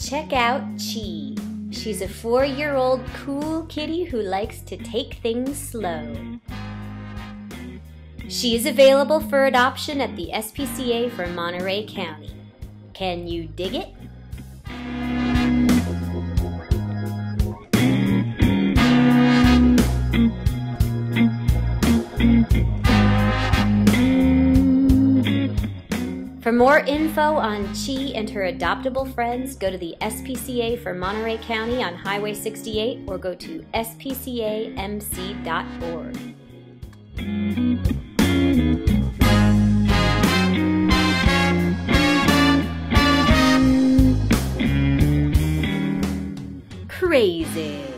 Check out Chee. She's a 4-year-old cool kitty who likes to take things slow. She is available for adoption at the SPCA for Monterey County. Can you dig it? For more info on Chee and her adoptable friends, go to the SPCA for Monterey County on Highway 68 or go to spcamc.org. Crazy.